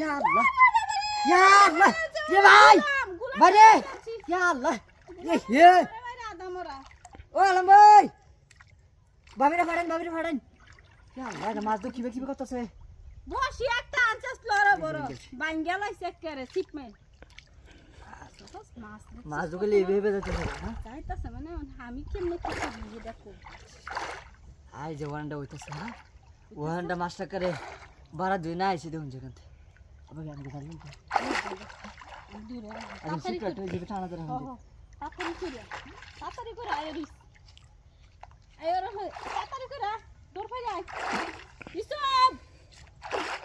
ইয়া আল্লাহ ইয়া আল্লাহ এ ভাই বারে ইয়া আল্লাহ এ হে ও আলম ভাই বাবিরে ফাড়েন ইয়া আল্লাহ এটা মাছ তো কিবে করতেছে বসি একটা আনছস লড়া বড় বাঙ্গা লাইছে করে সিপমে মাছ তো গলি এভাবে যাচ্ছে হ্যাঁ যাইতাছে মানে আমি কেমনে কি করব দেখো আই যে ওয়ানটা হইতাছে হ্যাঁ ওয়ানটা মাছটা করে বাড়া দুই না আইছে দেখুন যেখান থেকে আবার আমি জানি না দূরে আমি সিক্রেট হয়ে যাবে টানা ধরে হবে তাড়াতাড়ি করে আয় রিস আয় রে তাড়াতাড়ি করে দৌড় ফেলে আয়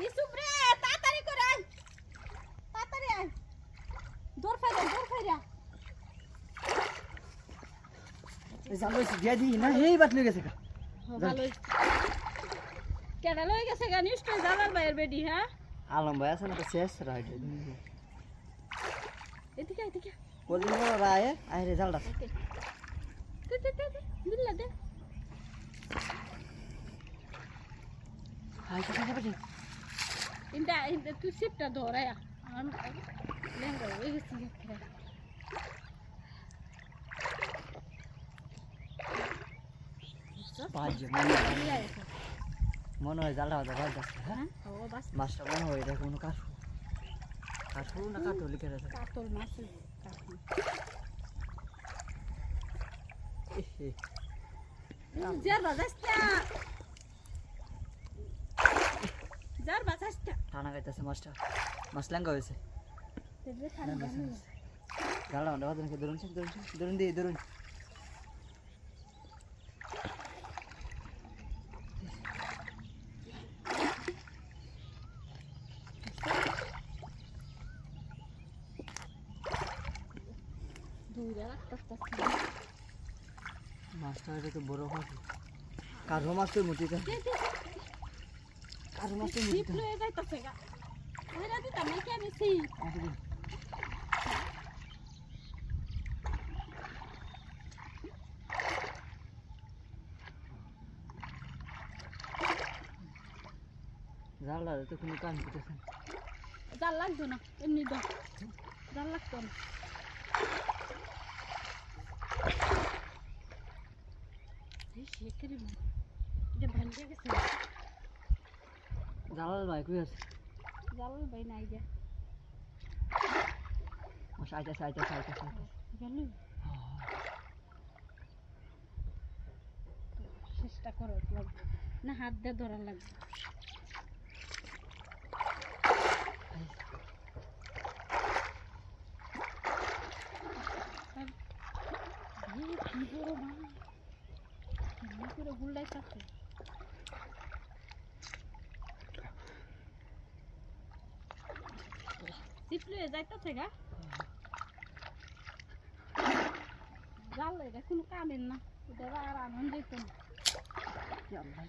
ইসুব রে তাড়াতাড়ি করে আয় তাড়াতাড়ি আয় দৌড় ফেলে এই জানো দিয়া দি না হেই বাত লই গেছে কা ভালোই কেডা লই গেছে গা নিশ্চয় জালাল ভাইয়ের বেডি হ্যাঁ আলম ভাই আছে না তো শেষ রাইট এদিকে কোলিন রায় আই রেজাল্ট আছে দে বিল্লা দে হাই কথা বলি ইন্দা তুই সিপটা ধরায়া আমি লেঙ্গা হয়ে গেছি বাজে মনে হয় জালটা বাজা বাজা হ্যাঁ ও বাস মাছটা মনে হয় এটা কোনো কাঠু না কাঠু লিখে আছে কাতল মাছ যার বাজাসটা টানা খাইতেছে মাছটা মাছ লেঙ্গা হয়েছে জালটা বাজা বাজা ধরুন দিয়ে ধরুন মাছটা এটা তো বড় হয় কারো মাছের মুটিটা কারো মাছের মুটিটা লয়ে যাইতাছে গা ওইরা দিতাম নাকি আমি সি জালটা তো কোনো কাম করতেছে জাল লাগতো না এমনি দাও জাল লাগতো না এটা ভাঙে গেছে জালাল ভাই কই আছে জালাল ভাই নাই যা সাইটা গেল চেষ্টা করো না হাত দিয়ে ধরা লাগবে কি বড় মাছ পুরো গুল্লাই থাকে চিপলে যাইতেছে গা জাল এটা কোনো কামের না এটা আর আনন্দ যেত না